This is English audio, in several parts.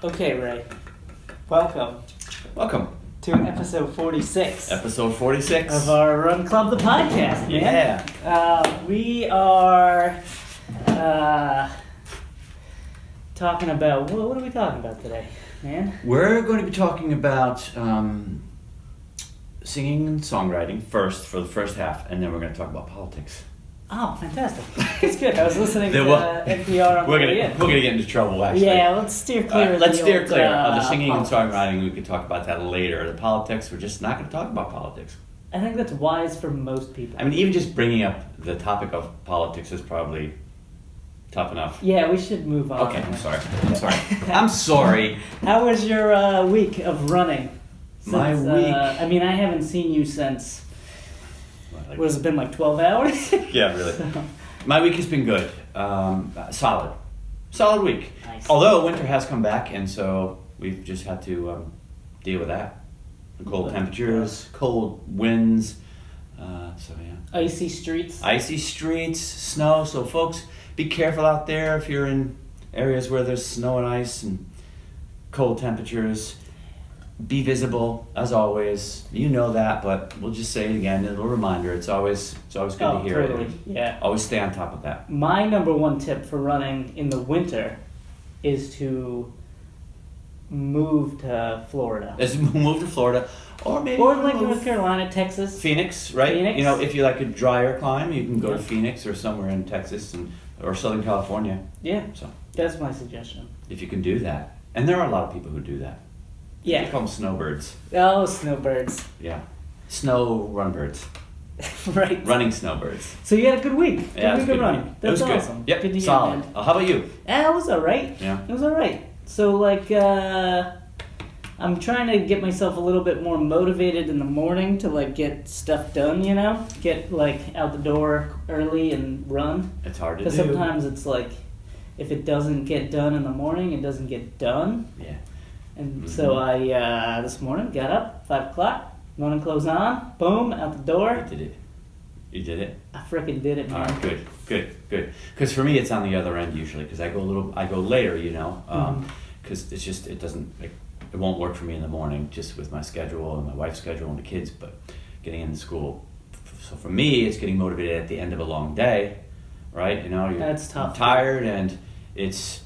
Okay, Ray. Welcome Welcome. to episode 46 Episode 46. of our Run Club, the podcast, man. Yeah. We are talking about, what are we talking about today, man? We're going to be talking about singing and songwriting first for the first half, and then we're going to talk about politics. Oh, fantastic. That's good. I was listening to NPR on We're the gonna way in. get into trouble, actually. Yeah, let's steer clear of Let's the steer old, clear of the singing politics. and songwriting. We could talk about that later. The politics, we're just not going to talk about politics. I think that's wise for most people. I mean, even just bringing up the topic of politics is probably tough enough. Yeah, we should move on. Okay, I'm sorry. I'm sorry. How was your week of running? My week? I mean, I haven't seen you since, Like- what has it been, like 12 hours? Yeah, really. My week has been good. Solid week. Nice. Although winter has come back, and so we've just had to deal with that. The cold temperatures, cold winds. So yeah. Icy streets. Icy streets, snow. So folks, be careful out there if you're in areas where there's snow and ice and cold temperatures. Be visible as always. You know that, but we'll just say it again. A little reminder. It's always good to hear Totally. it. Yeah. Always stay on top of that. My number one tip for running in the winter is to move to Florida. Let's move to Florida, or maybe Or like move North Carolina, Texas. Phoenix, right? Phoenix. You know, if you like a drier climate, you can go Yeah. to Phoenix or somewhere in Texas or Southern California. Yeah, So that's my suggestion. if you can do that, and there are a lot of people who do that. They Yeah. call them snowbirds. Oh, snowbirds. Yeah, snow runbirds, Right. running snowbirds. So you had a good week. Good Yeah, it was week good of running. week. That's it was awesome. good. Yep, Good to hear, solid. man. How about you? It was alright. Yeah. It was alright. So like I'm trying to get myself a little bit more motivated in the morning to like get stuff done, you know? Get like out the door early and run. It's hard to Because do. sometimes it's like if it doesn't get done in the morning, it doesn't get done. Yeah. And so I this morning got up 5 o'clock, running clothes on, boom, out the door. You did it. You did it. I frickin' did it, All man. right, good. Because for me, it's on the other end usually. Because I go later, you know. Because it's just it won't work for me in the morning, just with my schedule and my wife's schedule and the kids. But getting into school, so for me, it's getting motivated at the end of a long day, right? You know, you're That's tough. tired, and it's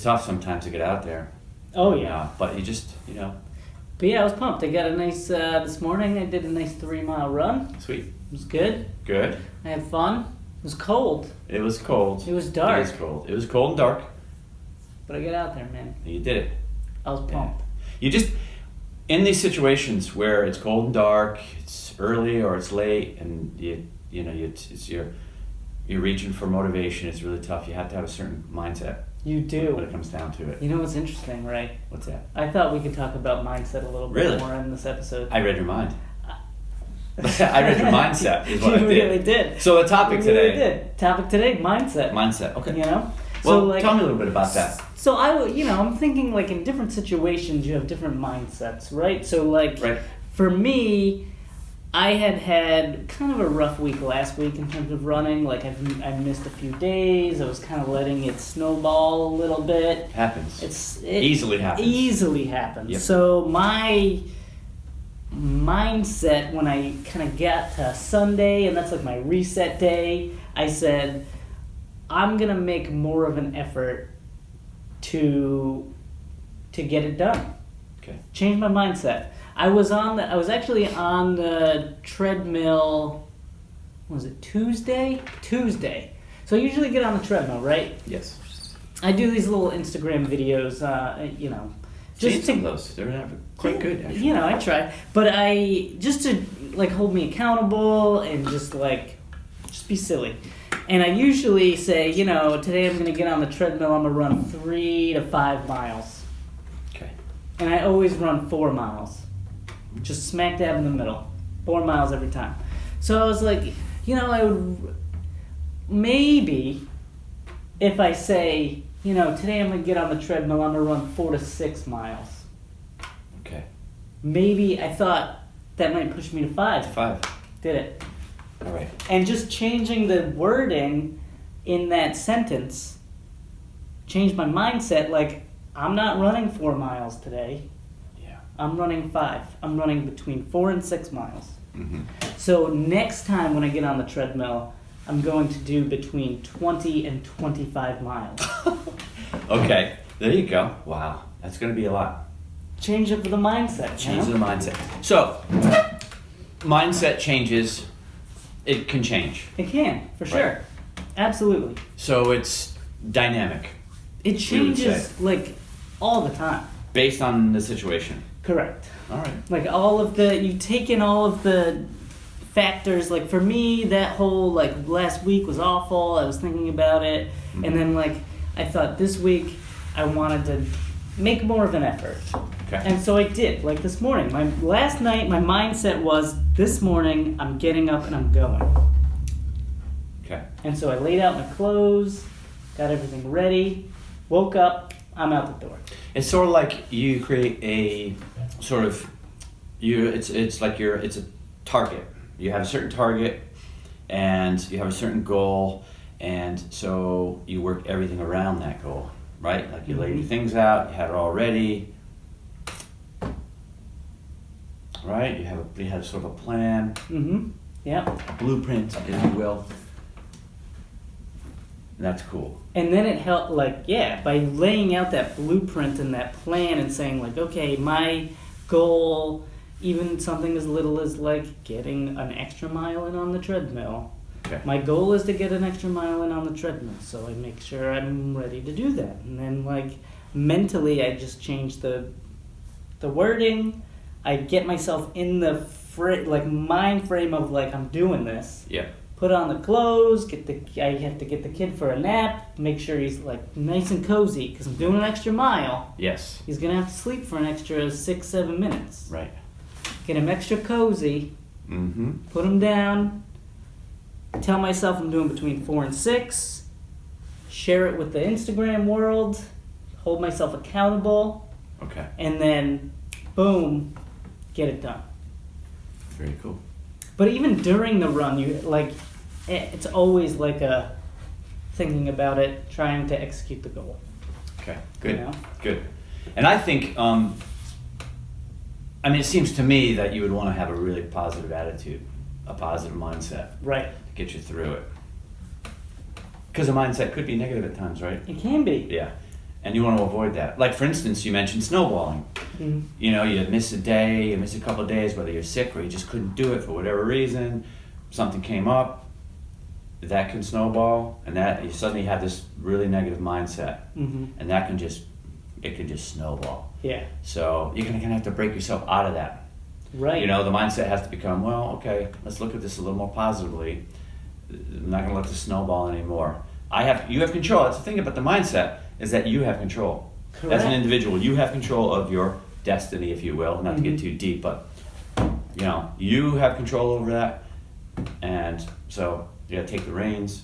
tough sometimes to get out there. Oh yeah. But you just But yeah, I was pumped. I got a nice this morning. I did a nice 3-mile run. sweet, It was good. good. I had fun. It was cold. It was cold. It was dark. It is cold. It was cold and dark. But I got out there, man. And you did it. I was pumped. You just in these situations where it's cold and dark, it's early or it's late, and you're reaching for motivation. It's really tough. You have to have a certain mindset You when do. it comes down to it. You know what's interesting, right? What's that? I thought we could talk about mindset a little bit Really? more in this episode. I read your mind. I read your mindset. Is what I You did. really did. So the topic You really today. did. Topic today, mindset. Mindset. Okay. You know? Well, tell me a little bit about that. So I'm thinking like in different situations you have different mindsets, right? So like Right. for me, I had kind of a rough week last week in terms of running. Like I missed a few days. I was kind of letting it snowball a little bit. Happens. It Easily happens. Easily happens. Yep. So my mindset when I kind of got to Sunday, and that's like my reset day, I said, I'm gonna make more of an effort to get it done. Okay. Change my mindset. I was actually on the treadmill. Was it Tuesday? Tuesday. So I usually get on the treadmill, right? Yes. I do these little Instagram videos, Seen some of those. They're quite good, actually. You know, I try, but just to like hold me accountable and just be silly. And I usually say, today I'm gonna get on the treadmill. I'm gonna run 3 to 5 miles, Okay. and I always run 4 miles, just smack dab in the middle, 4 miles every time. So I was like, I would maybe if I say, today I'm gonna get on the treadmill. I'm gonna run 4 to 6 miles. Okay. Maybe I thought that might push me to 5. 5. Did it. All right. And just changing the wording in that sentence changed my mindset. Like, I'm not running 4 miles today. Yeah. I'm running 5. I'm running between 4 and 6 miles. Mm-hmm. So next time when I get on the treadmill, I'm going to do between 20 and 25 miles. Okay, there you go. Wow, that's going to be a lot. Change up the mindset. Change the mindset. So, mindset changes. It can change. It can, for sure. Right. Absolutely. So it's dynamic. It we would changes say. like all the time. Based on the situation. Correct. All right. Like you take in all of the factors. Like for me, that whole like last week was awful. I was thinking about it, and then like I thought this week I wanted to make more of an effort. Okay. And so I did. Like this morning, last night my mindset was this morning I'm getting up and I'm going. Okay. And so I laid out my clothes, got everything ready, woke up, I'm out the door. It's sort of like you create a sort of it's like it's a target. You have a certain target and you have a certain goal, and so you work everything around that goal, right? Like you lay your things out, you have it all ready. Right? You have sort of a plan, Mm-hmm. Yep. a blueprint, if you will. That's cool. And then it helped, like, yeah, by laying out that blueprint and that plan and saying, like, okay, my goal, even something as little as, like, getting an extra mile in on the treadmill. Okay. My goal is to get an extra mile in on the treadmill, so I make sure I'm ready to do that. And then, like, mentally, I just change the wording. I get myself in the mind frame of, like, I'm doing this. Yeah. Put on the clothes, I have to get the kid for a nap, make sure he's like nice and cozy, because I'm doing an extra mile. Yes. He's going to have to sleep for an extra 6-7 minutes. Right. Get him extra cozy, Mm-hmm. put him down, tell myself I'm doing between 4 and 6, share it with the Instagram world, hold myself accountable, Okay. and then, boom, get it done. Very cool. But even during the run, it's always like a thinking about it, trying to execute the goal. Okay. Good. You know? Good. And I think, it seems to me that you would want to have a really positive attitude, a positive mindset Right. to get you through it. Because a mindset could be negative at times, right? It can be. Yeah. And you want to avoid that. Like, for instance, you mentioned snowballing. Mhm. You know, you miss a day, you miss a couple of days, whether you're sick or you just couldn't do it for whatever reason, something came up, that can snowball, and that you suddenly have this really negative mindset, Mhm. and it can just snowball. Yeah. So you're gonna have to break yourself out of that. Right. You know, the mindset has to become, well, okay, let's look at this a little more positively. I'm not gonna let this snowball anymore. You have control. That's the thing about the mindset, is that you have control. Correct. As an individual, you have control of your destiny, if you will. Not to get too deep, but you have control over that, and so you gotta take the reins,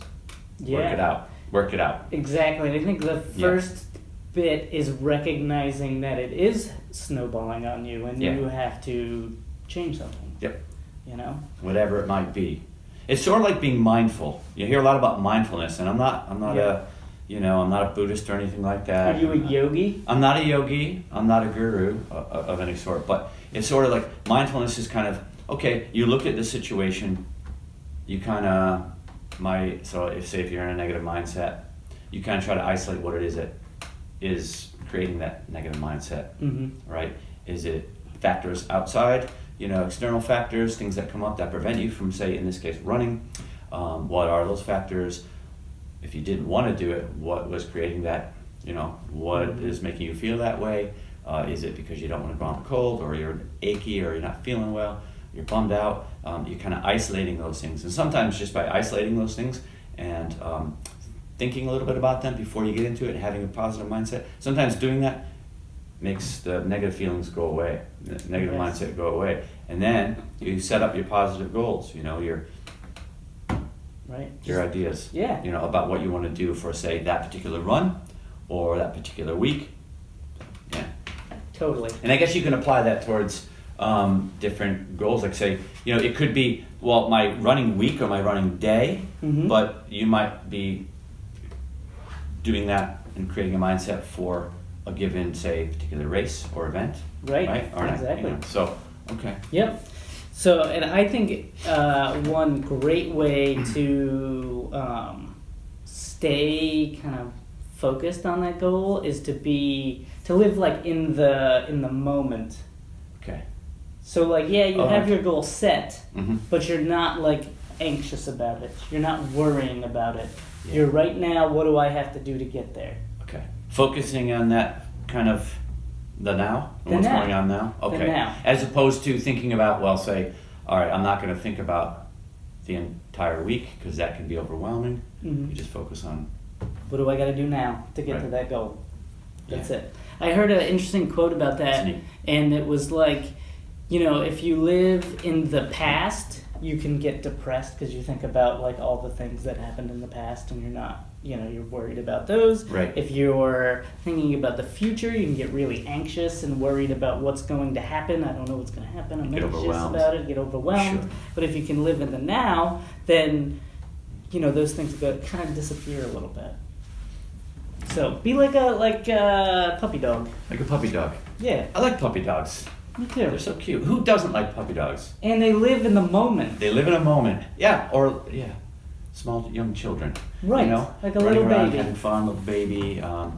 Yeah. work it out. Exactly. And I think the first bit is recognizing that it is snowballing on you, and Yeah. you have to change something. Yep. You know. Whatever it might be. It's sort of like being mindful. You hear a lot about mindfulness, and I'm not a Buddhist or anything like that. Are you a yogi? I'm not a yogi. I'm not a guru of any sort. But it's sort of like mindfulness is kind of, okay, you look at the situation, you kind of if you're in a negative mindset, you kind of try to isolate what it is that is creating that negative mindset, Mm-hmm. right? Is it factors outside, external factors, things that come up that prevent you from, say, in this case, running? What are those factors? If you didn't want to do it, what was creating that? What is making you feel that way? Is it because you don't want to go out in the cold, or you're achy, or you're not feeling well, you're bummed out? You're kind of isolating those things. And sometimes just by isolating those things and thinking a little bit about them before you get into it, having a positive mindset, sometimes doing that makes the negative feelings go away, the negative mindset go away. And then you set up your positive goals, your ideas, Yeah. About what you want to do for, say, that particular run or that particular week. Yeah. Totally. And I guess you can apply that towards different goals. Like, say, it could be, well, my running week or my running day, Mhm. but you might be doing that and creating a mindset for a given, say, particular race or event, Right. Or not, Exactly. So, okay. Yep. So, and I think one great way to stay kind of focused on that goal is to live like in the moment. Okay. So like, yeah, you Oh, have okay. your goal set, Mm-hmm. but you're not like anxious about it. You're not worrying about it. Yeah. You're right now, what do I have to do to get there? Okay. Focusing on that kind of the now, The what's now. going on now. The Okay. now. As opposed to thinking about, well, say, all right, I'm not going to think about the entire week because that can be overwhelming. Mhm. You just focus on. What do I got to do now to get to Right. that goal? That's Yeah. it. I heard an interesting quote about that, That's neat. and it was like, if you live in the past, you can get depressed because you think about like all the things that happened in the past, and you're not, you're worried about those. Right. If you're thinking about the future, you can get really anxious and worried about what's going to happen. I don't know what's going to happen. I'm Get anxious overwhelmed. about it. Get overwhelmed. Sure. But if you can live in the now, then those things kind of disappear a little bit. So be like a puppy dog. Like a puppy dog. Yeah, I like puppy dogs. me too. They're so cute. Who doesn't like puppy dogs? And they live in the moment. They live in a moment. Yeah, or yeah, small young children. Right, like a running little around, baby. having fun, little baby. Yeah,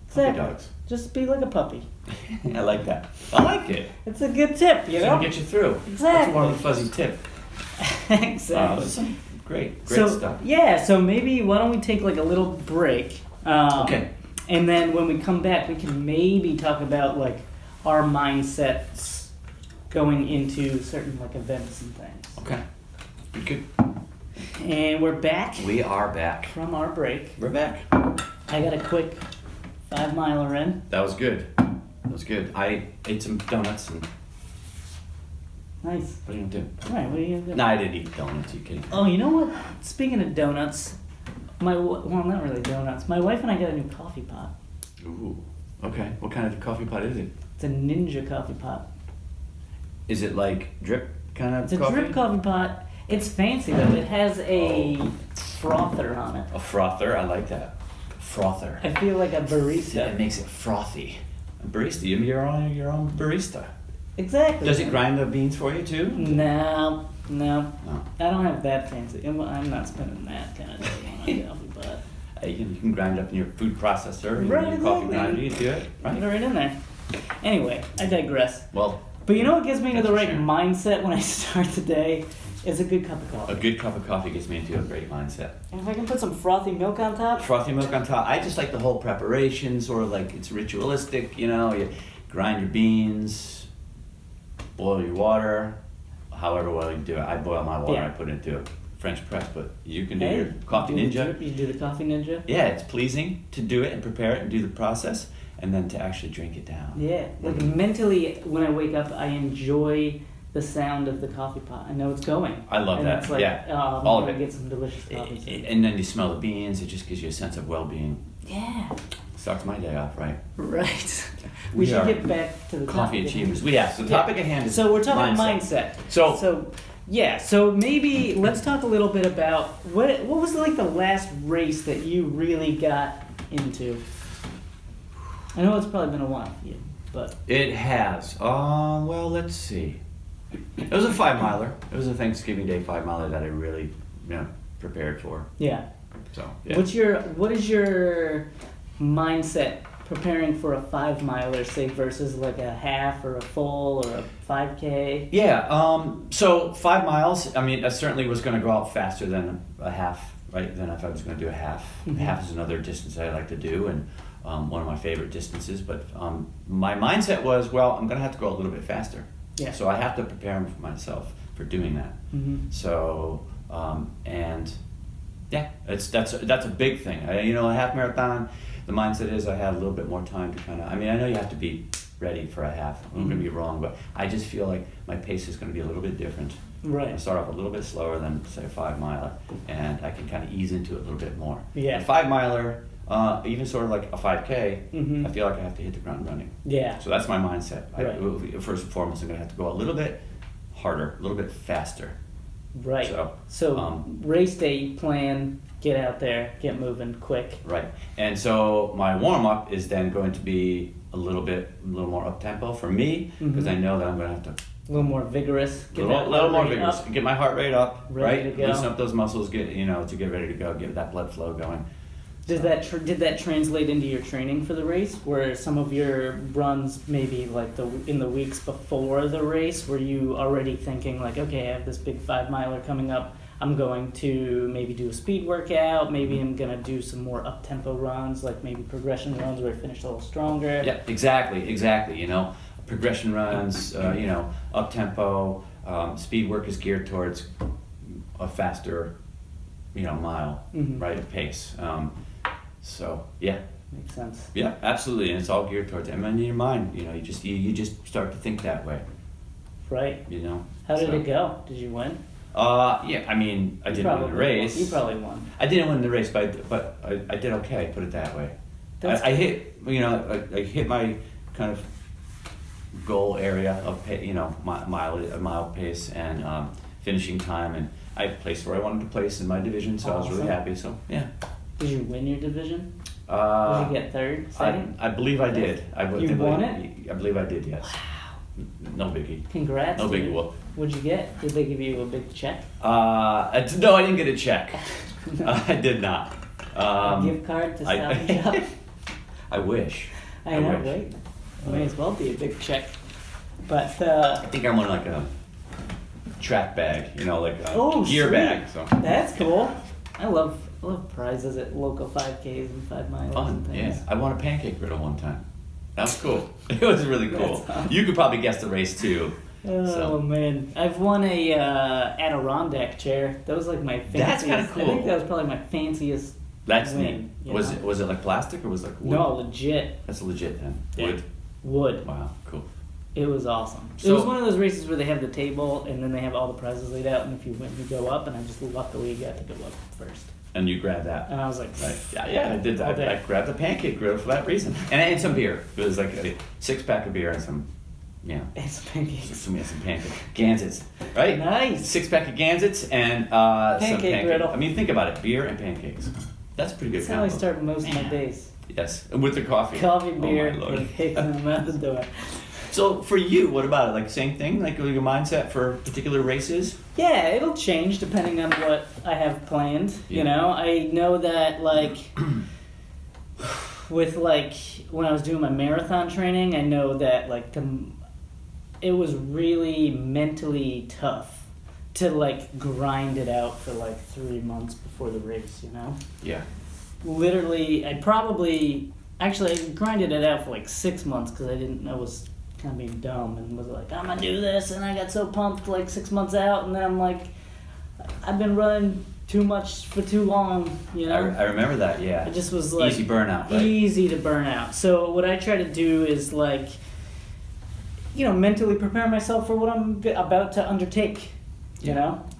Exactly. puppy dogs. Just be like a puppy. I like that. I like it. It's a good tip, It's know? gonna get you through. That's Exactly. more of a fuzzy tip. Exactly. That's some great so stuff. yeah, so maybe why don't we take like a little break? Okay. And then when we come back, we can maybe talk about like our mindsets going into certain like events and things. Okay. Good. And we're back We are back. from our break. We're back. I got a quick 5 miler in. That was good. That was good. I ate some donuts and Nice. what are you gonna do? All right, what are you gonna do? No, I didn't eat donuts. You kidding? Oh, you know what? Speaking of donuts, well, not really donuts. My wife and I got a new coffee pot. Ooh. Okay. What kind of coffee pot is it? It's a Ninja coffee pot. Is it like drip kind of It's a coffee? drip coffee pot. It's fancy though. It has a Oh. frother on it. A frother. I like that. Frother. I feel like a Yeah, barista. it makes it frothy. A barista. You're your own barista. Exactly. Does it grind the beans for you too? No. No. I don't have that fancy. I'm not spending that kind of money on a coffee pot. You can grind up in your food processor, Right, your coffee exactly. grinder, you do it, Get it right? right in there. Anyway, I digress. Well, But you know what gets me into the That's right for sure. mindset when I start the day? Is a good cup of a coffee. good cup of coffee gets me into a great mindset. And if I can put some frothy milk on top, Frothy milk on top. I just like the whole preparation, sort of like it's ritualistic, you grind your beans, boil your water, however well you do it. I boil my water, Yeah. I put it into a French press, but you can do hey, your coffee you do the ninja. drip, you do the coffee ninja. Yeah, it's pleasing to do it and prepare it and do the process, and then to actually drink it down. Yeah, like mentally, when I wake up, I enjoy the sound of the coffee pot. I know it's going. I love and that, It's like, yeah. oh, I'm All of gonna it. get some delicious coffee. soon. And then you smell the beans, it just gives you a sense of well-being. Yeah, Starts my day off, right? right. We We should are get back to the Coffee topic. achievers. The topic at hand is So we're talking mindset. So- So maybe let's talk a little bit about what was like the last race that you really got into. I know it's probably been a while for you, but It has. Well, let's see. It was a 5 miler. It was a Thanksgiving Day 5 miler that I really, prepared for. yeah. So, yeah. What is your mindset preparing for a 5 miler, say, versus like a half or a full or a 5K? Yeah, so 5 miles, I mean, I certainly was going to go out faster than a half, right? Than if I was going to do a half. Mhm. Half is another distance I like to do, and one of my favorite distances. But my mindset was, well, I'm going to have to go a little bit faster. Yeah. So I have to prepare myself for doing that. Mm-hmm. So, and yeah, that's a big thing. A half marathon, the mindset is I have a little bit more time to I know you have to be ready for a half. I'm going to be wrong, but I just feel like my pace is going to be a little bit different. I Right. start off a little bit slower than, say, a 5 miler, and I can kind of ease into it a little bit more. Yeah. A 5 miler, even sort of like a 5K, Mhm. I feel like I have to hit the ground running. Yeah. So that's my mindset. Right. First and foremost, I'm going to have to go a little bit harder, a little bit faster Right. So race day, you plan, get out there, get moving quick. Right. And so my warm up is then going to be a little more up tempo for me, because I know that I'm going to have to A little more vigorous. a little more vigorous. Get my heart rate up, Ready right? to go. Loosen up those muscles, to get ready to go, get that blood flow going. Did that translate into your training for the race? Where some of your runs, maybe like in the weeks before the race, were you already thinking like, okay, I have this big 5 miler coming up. I'm going to maybe do a speed workout. Maybe I'm gonna do some more up tempo runs, like maybe progression runs where I finish a little stronger. Yeah, exactly. Progression runs, up tempo. Speed work is geared towards a faster, mile, right, pace. So yeah. Makes sense. Yeah, absolutely, and it's all geared towards it. And in your mind, you just start to think that way. Right. How did it go? Did you win? Yeah. I mean, I didn't win the race. You probably won. I didn't win the race, but I did okay. Put it that way. I hit, I hit my kind of goal area of mile pace and finishing time, and I placed where I wanted to place in my division, so I was really happy. So yeah. Did you win your division? Did you get third, second? I believe I did. You won it? I believe I did. Yes. Wow. No biggie. Congrats. No big whoop. What'd you get? Did they give you a big check? No, I didn't get a check. I did not. A gift card to Stop and Shop? I wish. I know, right? May as well be a big check. But I think I won like a track bag, like a gear sweet. Bag. So that's cool. I love prizes at local 5Ks and 5 miles fun. and things. Yeah, I won a pancake griddle one time. That was cool. It was really cool. Awesome. You could probably guess the race too. Oh man, I've won a Adirondack chair. That was like my fanciest. That's kind of cool. I think that was probably my fanciest. That's win, neat. Was it like plastic or was it like wood? No, legit. That's legit then. Yeah. Wood. Wood. Wow, cool. It was awesome. It So- was one of those races where they have the table and then they have all the prizes laid out, and if you win, you go up. And I just luckily got to go up first. And you grabbed that. And I was like, Right. Yeah, I did that. all day. I grabbed the pancake griddle for that reason. And some beer. It was like a 6-pack of beer and some, It's pancakes. some pancakes. Gansets, right? Nice. 6-pack of Gansets and some Pancake pancakes. griddle. I mean, think about it. Beer and pancakes. That's a pretty good That's how I combo. start most of my days. Yes, and with the coffee. Coffee, Oh, beer, my Lord. pancakes, and I'm out the door. So for you, what about it? Like same thing? Like your mindset for particular races? Yeah, it'll change depending on what I have planned. Yeah. I know that with when I was doing my marathon training, I know that it was really mentally tough to grind it out for 3 months before the race. Yeah. Literally, I grinded it out for 6 months because I didn't know was kind of being dumb and was like, I'm gonna do this, and I got so pumped 6 months out, and then I'm like, I've been running too much for too long, I remember that, yeah. It just was easy burnout, right? Easy to burn out. So what I try to do is mentally prepare myself for what I'm about to undertake.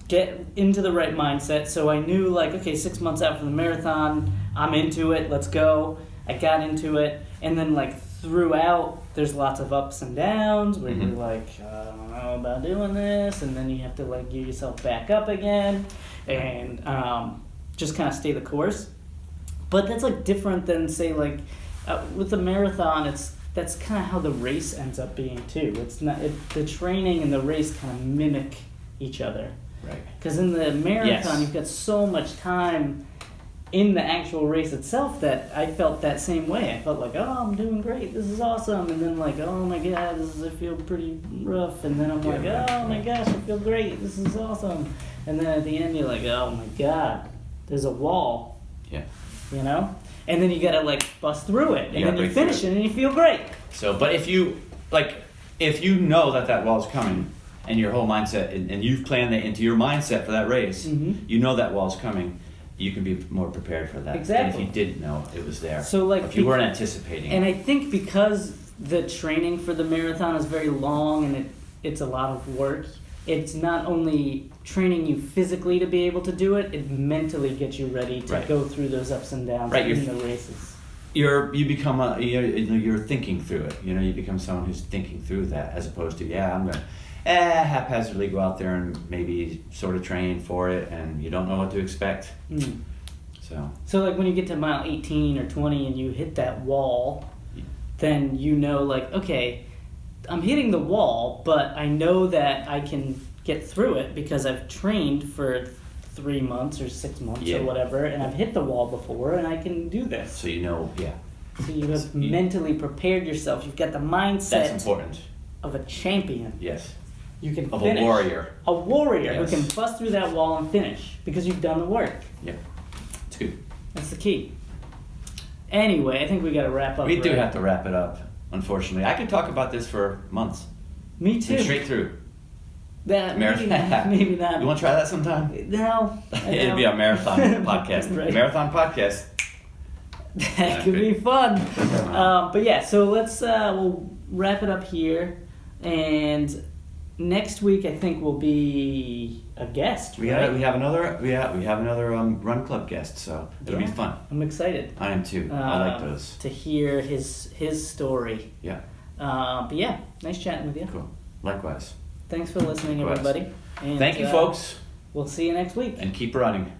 Get into the right mindset. So I knew okay, 6 months out from the marathon, I'm into it. Let's go. I got into it, and then throughout, there's lots of ups and downs where you're I don't know about doing this, and then you have to gear yourself back up again, and just kind of stay the course. But that's different than say with the marathon. That's kind of how the race ends up being too. It's not the training and the race kind of mimic each other. Right. Because in the marathon, Yes. you've got so much time in the actual race itself that I felt that same way. I felt I'm doing great. This is awesome. And then oh my God, I feel pretty rough. And then I'm oh my gosh, I feel great. This is awesome. And then at the end, you're oh my God, there's a wall. Yeah. And then you gotta bust through it. And You then gotta you break finish through it and you feel great. So, but if you know that wall's coming, and your whole mindset, and you've planned that into your mindset for that race, you know that wall's coming, you can be more prepared for that. Exactly. Than if you didn't know it was there. So if you weren't anticipating And it. I think because the training for the marathon is very long and it's a lot of work, it's not only training you physically to be able to do it, it mentally gets you ready to Right. go through those ups and downs Right, in you're- the races. you become you're thinking through it. You know, you become someone who's thinking through that, as opposed to I'm gonna haphazardly go out there and maybe sort of train for it, and you don't know what to expect. Mm. So like when you get to mile 18 or 20 and you hit that wall, then you know, like, okay, I'm hitting the wall, but I know that I can get through it because I've trained for 3 months or 6 months or whatever, and I've hit the wall before, and I can do this. So you know, So you have mentally prepared yourself. You've got the mindset that's important. of a champion. Yes. You can Of finish. a warrior. A warrior Yes. who can bust through that wall and finish because you've done the work. Yeah. It's good. That's the key. Anyway, I think we got to wrap up. We do have to wrap it up, unfortunately. I could talk about this for months. Me too. Straight through. That Marathon. maybe not. You want to try that sometime? No. It'd be a marathon podcast. Right. Marathon podcast. That could be fun. But yeah, so let's we'll wrap it up here, and next week I think will be a guest. We right? have another run club guest, so it'll be fun. I'm excited. I am too. I like those. To hear his story. Yeah. But yeah, nice chatting with you. Cool. Likewise. Thanks for listening, Likewise. everybody. And, Thank you, folks, We'll see you next week. and keep running.